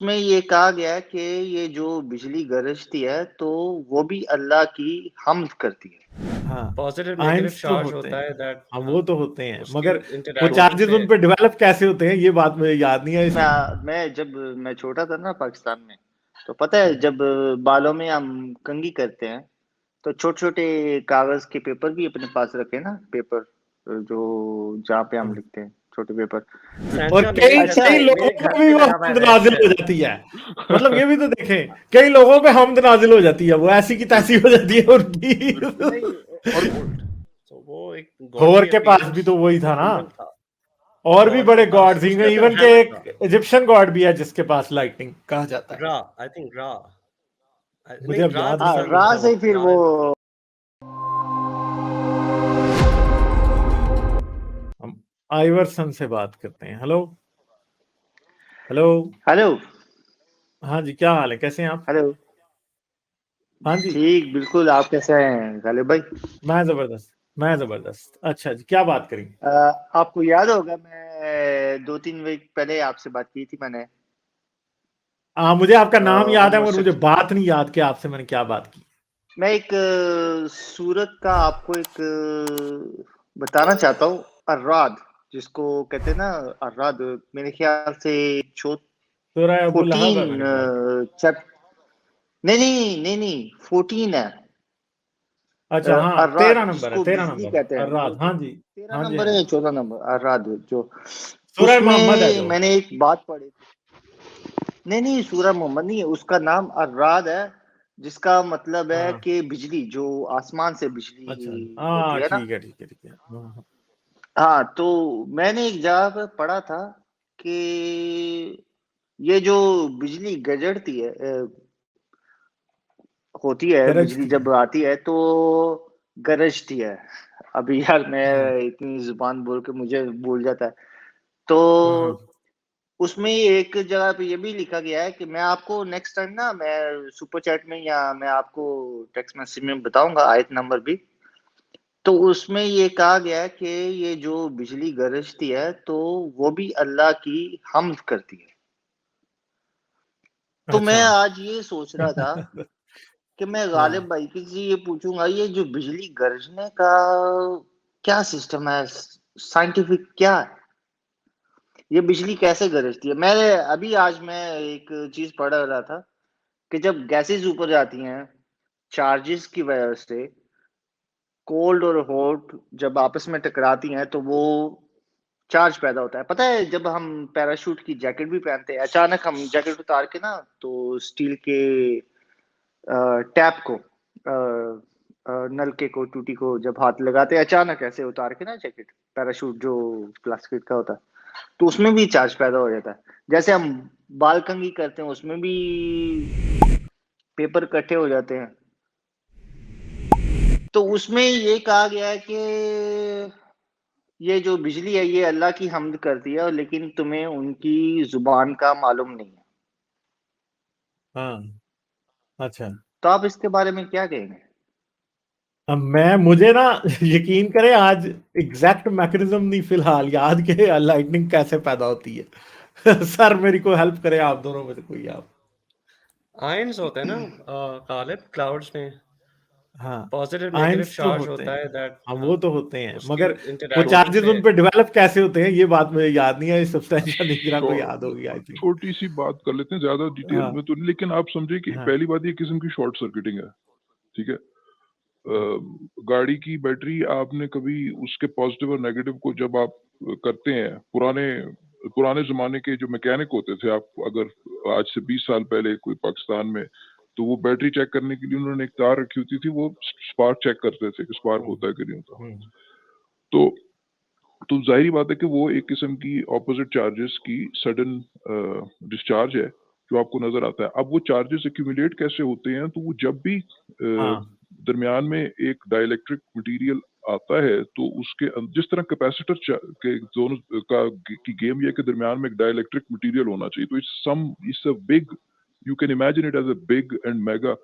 उसमें ये कहा गया है कि ये जो बिजली गरजती है तो वो भी अल्लाह की हम्द करती है। हाँ, पॉजिटिव नेगेटिव आयन्स तो चार्ज होते होता हैं। है दैट हाँ, वो तो होते हैं, उसकी मगर वो तो इंटरैक्शन चार्जेस से। उन पे डेवलप कैसे होते हैं ये बात मुझे याद नहीं है इस मैं जब मैं छोटा था ना पाकिस्तान में, तो पता है जब बालों में हम कंघी करते हैं तो छोटे छोटे कागज के पेपर भी अपने पास रखे ना, पेपर जो जहाँ पे हम लिखते हैं, छोटे पेपर। और सैंशा कई अच्छा कई लोगों मेरे घर को भी पे वो लगा हुआ है हमद रेड नाजिल से। हो जाती है। मतलब ये भी तो देखें, कई लोगों पे हमद नाजिल हो जाती है, वो ऐसी की तैसी हो जाती है उनकी। नहीं और तो वो एक थोर गॉडली के पास भी अपीयरेंस तो वही था ना, सिंबल था। और भी थॉर के बड़े पास गॉड्स हैं, उसके अंदर इवन के हैमर था। एक इजिप्शियन गॉड भी है जिसके पास लाइटनिंग कहा जाता है। रा आई थिंक रा मुझे नहीं, अब रा याद द नहीं हाँ, है सन कौन राह सा था, वो। से फिर रा वो इज द सन। हम आइवरसन से बात करते हैं। Hello hello. हेलो हाँ जी, क्या हाल है, कैसे हैं आप? हेलो। हाँ जी, ठीक, बिल्कुल। आप कैसे हैं गालिब भाई? मैं जबरदस्त। अच्छा जी, क्या बात करेंगे? अ, आपको याद होगा, मैं 2-3 वीक पहले आपसे बात की थी मैंने। हाँ, मुझे आपका नाम याद है, मगर मुझे होमोसेक्स बात नहीं याद कि आपसे मैंने क्या बात की। मैं एक सूरत का आपको एक बताना चाहता हूँ। अर्राद, जिसको कहते हैं ना, अर्राद। मेरे ख्याल से चौ सूरह अबू लहब है 14 मेरे ख्याल से। चैप नहीं नहीं नहीं नहीं, 14 है। अच्छा, हाँ, अर्राद 13 नंबर है, जिसको 13 बिजली नंबर कहते हैं, अर्राद। हाँ 14। जी, 13 हाँ जी, हाँ नंबर है जी। या 14 नंबर, अर्राद जो। सूरह मोहम्मद है उसमें जो। मैंने एक बात पढ़ी थी। नहीं नहीं, सूरह मोहम्मद नहीं है, उसका नाम अर्राद है, जिसका मतलब है हाँ, कि बिजली, जो आसमान से बिजली अच्छा, होती हाँ, है ना। ठीक है, ठीक है, ठीक है। हाँ, हाँ। हाँ, तो मैंने एक जगह पे पढ़ा था कि ये जो बिजली गजरती है, होती है, बिजली गरजती जब है। आती है तो गरजती है। अभी यार मैं हाँ, इतनी जुबान बोल के मुझे भूल जाता है। तो हाँ, उसमें एक जगह पे ये भी लिखा गया है कि मैं आपको नेक्स्ट टाइम ना, मैं सुपर चैट में या मैं आपको टेक्स्ट मैसेज में बताऊंगा आयत नंबर भी। तो उसमें ये कहा गया है कि ये जो बिजली गरजती है तो वो भी अल्लाह की हम्द करती है। तो मैं अच्छा। आज ये सोच रहा था कि मैं गालिब हाँ, भाई की से ये पूछूंगा, ये जो बिजली गरजने का क्या सिस्टम है, साइंटिफिक क्या है, ये बिजली कैसे गरजती है। मैं एक चीज पढ़ रहा था कि जब गैसेस ऊपर जाती हैं चार्जेस की वजह से, कोल्ड और हॉट जब आपस में टकराती हैं तो वो चार्ज पैदा होता है। पता है, जब हम पैराशूट की जैकेट भी पहनते हैं, अचानक हम जैकेट उतार के ना, तो स्टील के टैप को, नलके को, टूटी को जब हाथ लगाते हैं अचानक ऐसे उतार के ना जैकेट, पैराशूट जो प्लास्टिक का होता है, तो उसमें भी चार्ज पैदा हो जाता है। जैसे हम बाल कंघी करते हैं, उसमें भी पेपर इकट्ठे हो जाते हैं। तो उसमें ये कहा गया है कि ये जो बिजली है ये अल्लाह की हम्द करती है, लेकिन तुम्हें उनकी जुबान का मालूम नहीं है। हाँ, अच्छा। तो आप इसके बारे में क्या कहेंगे? अब मुझे ना यकीन करें, आज एग्जैक्ट मैकेनिज्म नहीं फिलहाल याद के लाइटनिंग कैसे पैदा होती है। सर मेरी को हेल्प करे, आप दोनों में से कोई आप। आयंस होते हैं ना गालिब, क्लाउड्स में हाँ, पॉजिटिव नेगेटिव आयन्स तो चार्ज होते होता हैं। है दैट हाँ, वो तो होते हैं, उसकी मगर वो इंटरैक्शन चार्जेस से। उन पे डेवलप कैसे होते हैं ये बात मुझे याद नहीं है। सब्सटेंशियल नीकरा को याद होगी आई थिंक। छोटी सी बात कर लेते हैं, ज्यादा डिटेल हाँ, में तो नहीं, लेकिन आप समझे कि हाँ, पहली बात ये किस्म की शॉर्ट सर्किटिंग है। ठीक है। हाँ, गाड़ी की बैटरी, आपने कभी उसके पॉजिटिव और नेगेटिव को जब आप करते हैं, पुराने पुराने जमाने के जो मैकेनिक होते थे, आप अगर आज से 20 साल पहले कोई पाकिस्तान में, तो वो बैटरी चेक करने के लिए उन्होंने एक तार रखी होती थी, वो स्पार्क चेक करते थे कि स्पार्क हम्म, होता है कि नहीं होता। हम्म, तो तो जाहिर बात है कि वो एक किस्म की ऑपोजिट चार्जेस की सडन डिस्चार्ज है जो आपको नजर आता है। अब वो चार्जेस एक्यूमुलेट कैसे होते हैं, तो वो जब भी हाँ, दरमियान में एक डाइलेक्ट्रिक मटेरियल आता है, तो उसके जिस तरह कैपेसिटर के दोनों का की गेम ये है कि दरमियान में एक डाइलेक्ट्रिक मटेरियल होना चाहिए। तो it's a big, you can imagine it as a big and mega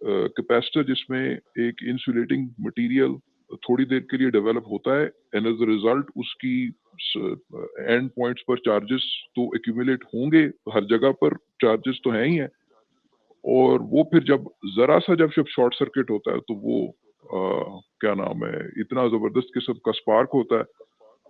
capacitor, जिसमें एक इंसुलेटिंग मटेरियल थोड़ी देर के लिए डेवलप होता है, एंड एज अ रिजल्ट उसकी एंड पॉइंट्स पर चार्जेस तो एक्यूमुलेट होंगे, हर जगह पर चार्जेस तो हैं ही हैं, और वो फिर जब जरा सा जब शॉर्ट सर्किट होता है तो वो क्या नाम है, इतना जबरदस्त किस्म का स्पार्क होता है।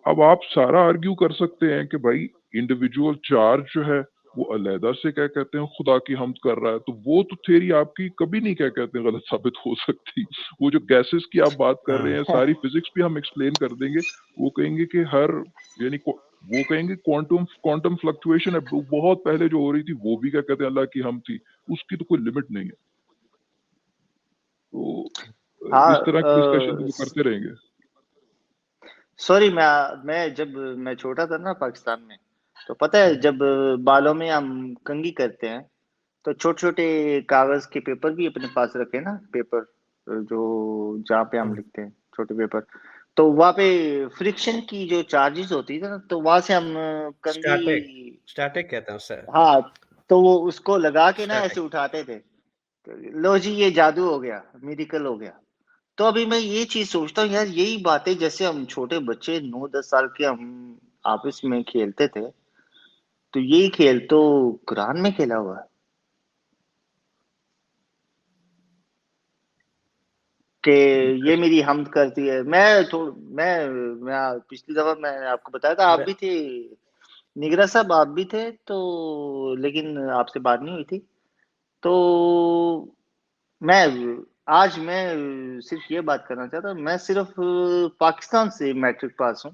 अब आप सारा आर्ग्यू कर सकते हैं कि भाई इंडिविजुअल चार्ज जो है वो अलहदा से क्या कहते हैं खुदा की हमद कर रहा है, तो वो तो थ्योरी आपकी कभी नहीं क्या कहते हैं गलत साबित हो सकती। वो जो गैसेस की आप बात कर रहे हैं, सारी फिजिक्स भी हम एक्सप्लेन कर देंगे, वो कहेंगे कि हर यानी वो कहेंगे क्वांटम फ्लक्चुएशन है, बहुत पहले जो हो रही थी वो भी क्या कहते हैं अल्लाह की हम थी, उसकी तो कोई लिमिट नहीं है। तो इस तरह की डिस्कशन तो करते रहेंगे। सॉरी, मैं जब मैं छोटा था ना पाकिस्तान में, तो पता है जब बालों में हम कंघी करते हैं तो छोटे छोटे कागज के पेपर भी अपने पास रखे ना, पेपर जो जहाँ पे हम लिखते हैं छोटे पेपर, तो वहाँ पे फ्रिक्शन की जो चार्जेस होती थी ना, तो वहां से हम कंघी, स्टैटिक कहते हैं उसे। हाँ, तो वो उसको लगा के ना Static. ऐसे उठाते थे। तो लो जी, ये जादू हो गया, मिरेकल हो गया। तो अभी मैं ये चीज सोचता हूँ यार, यही बातें जैसे हम छोटे बच्चे 9-10 साल के हम आपस में खेलते थे, तो यही खेल तो कुरान में खेला हुआ है कि ये मेरी हमद करती है। मैं पिछली दफा मैंने आपको बताया था, आप भी थे निगरा साहब, आप भी थे, तो लेकिन आपसे बात नहीं हुई थी। तो मैं आज मैं सिर्फ ये बात करना चाहता हूँ, मैं सिर्फ पाकिस्तान से मैट्रिक पास हूँ,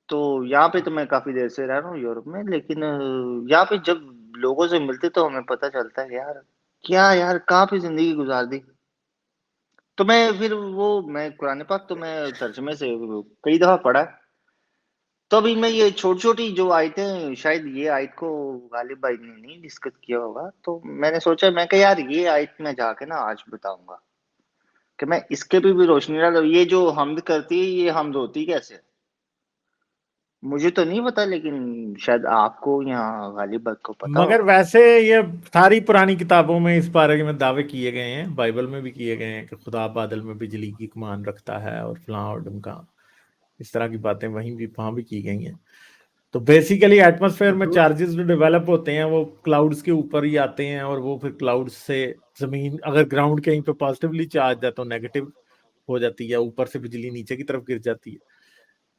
तो यहाँ पे तो मैं काफी देर से रह रहा हूँ यूरोप में, लेकिन यहाँ पे जब लोगों से मिलते तो हमें पता चलता है यार, क्या यार कहाँ पे जिंदगी गुजार दी। तो मैं कुरान पाक तो मैं तर्जमे से कई दफा पढ़ा है। तो अभी मैं ये छोटी छोटी जो आयतें, शायद ये आयत को गालिब भाई ने नहीं डिस्कस किया होगा, तो मैंने सोचा मैं कि यार ये आयत में जाके ना आज बताऊंगा कि मैं इसके भी रोशनी डालूं। ये जो हमद करती है, ये हमद होती कैसे, मुझे तो नहीं पता, लेकिन शायद आपको या गालिब भाई को पता मगर हो। वैसे ये सारी पुरानी किताबों में इस बारे में दावे किए गए हैं, बाइबल में भी किए गए हैं कि खुदा बादल में बिजली की कमान रखता है और फलां और ढमका, इस तरह की बातें वहां भी की गई हैं। तो बेसिकली एटमॉस्फेयर में चार्जेस जो डेवलप होते हैं वो क्लाउड्स के ऊपर ही आते हैं, और वो फिर क्लाउड्स से जमीन, अगर ग्राउंड कहीं पे पॉजिटिवली चार्ज है तो नेगेटिव हो जाती है, ऊपर से बिजली नीचे की तरफ गिर जाती है।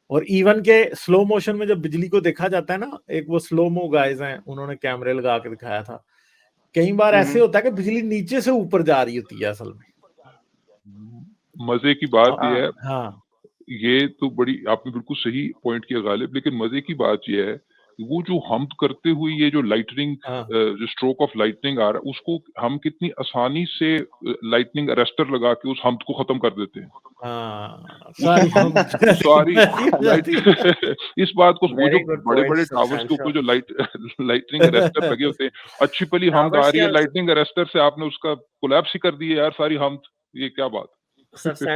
और इवन के स्लो मोशन में जब बिजली को देखा जाता है ना, एक वो स्लो मो गाइज हैं, उन्होंने कैमरे लगा के दिखाया था, कई बार ऐसे होता है कि बिजली नीचे से ऊपर जा रही होती है असल में। मजे की बात यह है, हाँ, ये तो बड़ी आपने बिल्कुल सही पॉइंट किया गालिब, लेकिन मजे की बात यह है वो जो हम करते हुए ये जो लाइटनिंग जो स्ट्रोक ऑफ लाइटनिंग आ रहा है, उसको हम कितनी आसानी से लाइटनिंग अरेस्टर लगा के उस हमद को खत्म कर देते हैं। सारी लाइट इस बात को वो जो बड़े बड़े टावर्स के ऊपर जो लाइटनिंग अरेस्टर लगे होते हैं, अच्छी पली हमद आ रही है, लाइटनिंग अरेस्टर से आपने उसका कोलैप्स ही कर दिया यार सारी हमद, ये क्या बात।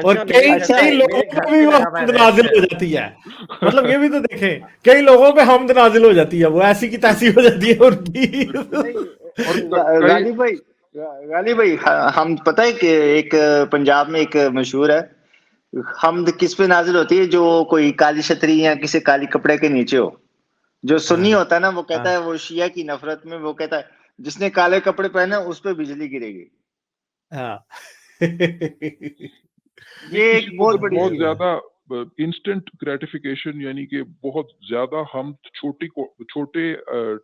और कई लोगों पे भी वो हमद नाजिल हो जाती है, मतलब ये भी तो देखें, कई लोगों पे हमद नाजिल हो जाती है, वो ऐसी की तैसी हो जाती है उनकी। गाली भाई हम पता है कि एक पंजाब में एक मशहूर है, हमद किस पे नाजिल होती है, जो कोई काली छतरी या किसी काली कपड़े के नीचे हो, जो सुन्नी होता है ना, वो कहता है, वो शिया की नफरत में वो कहता है जिसने काले कपड़े पहने उस पे बिजली गिरेगी। ये एक बहुत ज्यादा इंस्टेंट ग्रेटिफिकेशन, यानी कि बहुत ज्यादा हम छोटे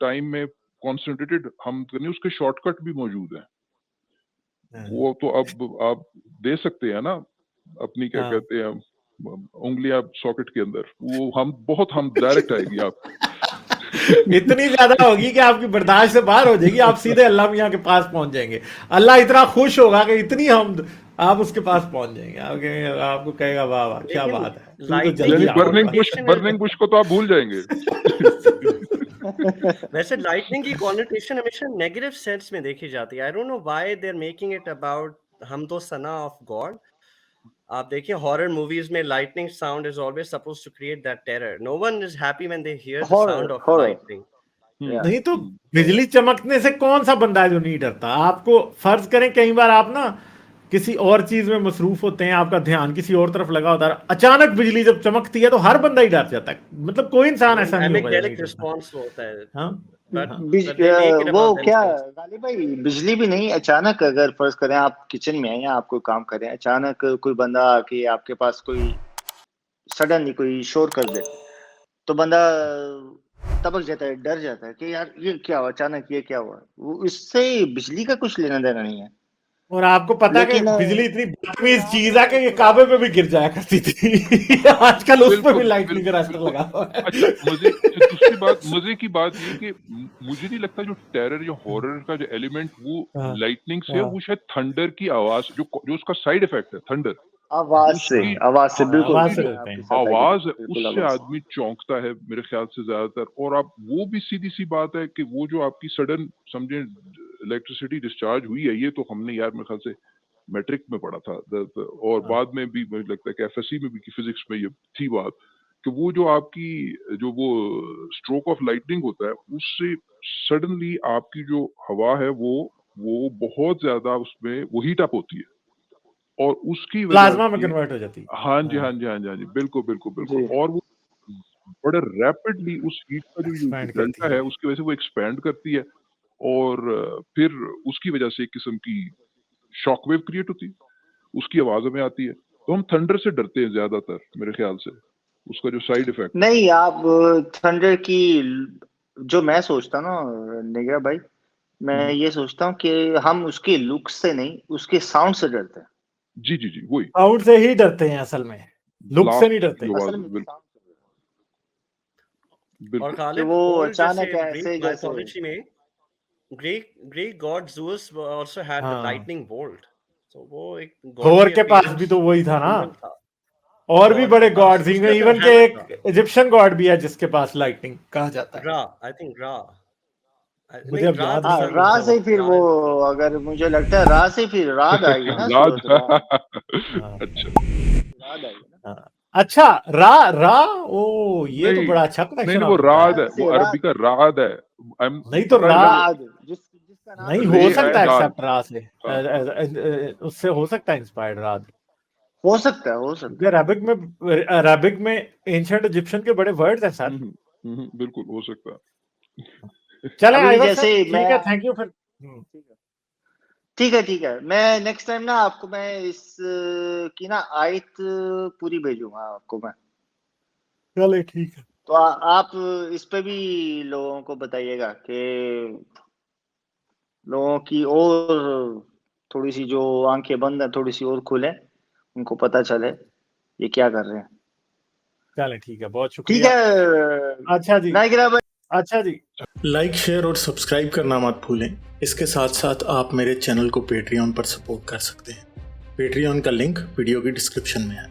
टाइम में कॉन्सेंट्रेटेड हम करने, उसके शॉर्टकट भी मौजूद है। वो तो अब आप दे सकते हैं ना अपनी क्या कहते हैं उंगलियां सॉकेट के अंदर, वो हम डायरेक्ट आएगी आप इतनी ज्यादा होगी कि आपकी बर्दाश्त से बाहर हो जाएगी, आप सीधे अल्लाह मियां के पास पहुंच जाएंगे। अल्लाह इतना खुश होगा कि इतनी हम आप उसके पास पहुंच जाएंगे, आपको कहेगा वाह वाह क्या बात है। बर्निंग बुश को तो आप भूल जाएंगे। वैसे लाइटनिंग की कॉनोटेशन हमेशा नेगेटिव सेंस में देखी जाती है। I don't know why they are making it about हम तो सना ऑफ गॉड। आप देखिए हॉरर मूवीज में lightning sound is always supposed to create that terror. No one is happy when they hear the sound of lightning. नहीं तो बिजली चमकने से कौन सा बंदा है जो नहीं डरता। आपको फर्ज करें कई बार आप ना किसी और चीज में मसरूफ होते हैं, आपका ध्यान किसी और तरफ लगा होता है, अचानक बिजली जब चमकती है तो हर बंदा ही डर जाता है, मतलब कोई इंसान ऐसा नहीं होगा एमिगडालिक रिस्पांस होता है। हाँ But हाँ। they make it वो about क्या themselves. गालिब भाई, बिजली भी नहीं, अचानक अगर फर्ज करें आप किचन में हैं या आप कोई काम कर रहे हैं, अचानक कोई बंदा आके आपके पास कोई सडनली कोई शोर कर दे, तो बंदा तबक जाता है, डर जाता है कि यार ये क्या हुआ, अचानक ये क्या हुआ। वो इससे बिजली का कुछ लेना देना नहीं है। और आपको पता है कि लेकिन बिजली इतनी बदतमीज चीज है कि ये काबे पे भी गिर जाया करती थी आजकल उस पे भी लाइटनिंग का रास्ता लगा हुआ है। अच्छा दूसरी बात, मजे की बात ये कि मुझे नहीं लगता जो टेरर या हॉरर का जो एलिमेंट वो हाँ, लाइटनिंग से है, हाँ। वो शायद थंडर की आवाज जो उसका साइड इफेक्ट है, थंडर आवाज से बिल्कुल आवाज से मैं डरते आपके हैं। साथ आवाज है, बिल्कुल उससे आवाज। आदमी चौंकता है मेरे ख्याल से ज्यादातर। और आप वो भी सीधी सी बात है कि वो जो आपकी सडन समझे इलेक्ट्रिसिटी डिस्चार्ज हुई है, ये तो हमने यार मेरे ख्याल से मैट्रिक में पढ़ा था और बाद में भी मुझे लगता है कि एफएससी में भी की फिजिक्स में ये थी बात कि वो जो आपकी जो वो स्ट्रोक ऑफ लाइटनिंग होता है, उससे सडनली आपकी जो हवा है वो बहुत ज्यादा उसमें वो हीट अप होती है और उसकी वजह प्लाज्मा में से कन्वर्ट हो जाती है। हाँ जी, बिल्कुल जी। और वो बड़े रैपिडली उस हीट का जो Expand करती डेल्टा है। है उसकी वजह से वो एक्सपैंड करती है और फिर उसकी वजह से एक किस्म की शॉकवेव क्रिएट होती है, उसकी आवाजों में आती है। तो हम थंडर से डरते हैं ज्यादातर मेरे ख्याल से, उसका जो साइड इफेक्ट। नहीं, आप थंडर की जो मैं सोचता ना निगरा भाई, मैं ये सोचता हूँ कि हम उसके लुक से नहीं, उसके साउंड से डरते हैं। जी वही साउंड से ही डरते हैं असल में, लुक से नहीं डरते। असल में बिल्कुल sound से और कि खालिद वो ओल्ड अचानक जैसे ऐसे ग्रीक जैसे माइथोलॉजी में Greek God Zeus also had the हाँ। लाइटनिंग बोल्ट, तो वो एक थोर गॉडली के पास भी तो वही था ना, और भी बड़े गॉड्स, इवन के एक इजिप्शियन गॉड भी है जिसके पास लाइटनिंग कहा जाता है। रा, आई थिंक रा, मुझे अब याद हाँ, नहीं रा है। से फिर वो, अगर मुझे लगता है रा से फिर रात आएगी ना, सूरत रात। अच्छा रात आएगी ना। हाँ। अच्छा, रा ओ, ये तो नहीं बड़ा अच्छा कनेक्शन नहीं वो आपने बताया। राद है, वो अरबी का राद है। नहीं तो रात जिसका नाम नहीं रे हो सकता एंड एक्सेप्ट रा से, उससे हो सकता है इंस्पायर्ड राद, हो सकता है क्योंकि अरबिक में एंशिएंट इजिप्शियन के बड़े वर्ड्स हैं सर। बिल्कुल हो सकता है। चलें अभी आइवर जैसे सर, ठीक मैं है, थैंक यू फिर। ठीक है, मैं नेक्स्ट टाइम ना आपको मैं इस की ना आयत पूरी भेजूंगा आपको मैं। चले ठीक है। तो आप इस पे भी लोगों को बताइएगा कि लोगों की और थोड़ी सी जो आंखें बंद है थोड़ी सी और खुलें, उनको पता चले ये क्या कर रहे हैं। चले ठीक है, बहुत ठीक शुक्रिया। है, अच्छा जी, नाइग्रा भाई। अच्छा जी, लाइक शेयर और सब्सक्राइब करना मत भूलें। इसके साथ साथ आप मेरे चैनल को पेट्रियन पर सपोर्ट कर सकते हैं। पेट्रियन का लिंक वीडियो की डिस्क्रिप्शन में है।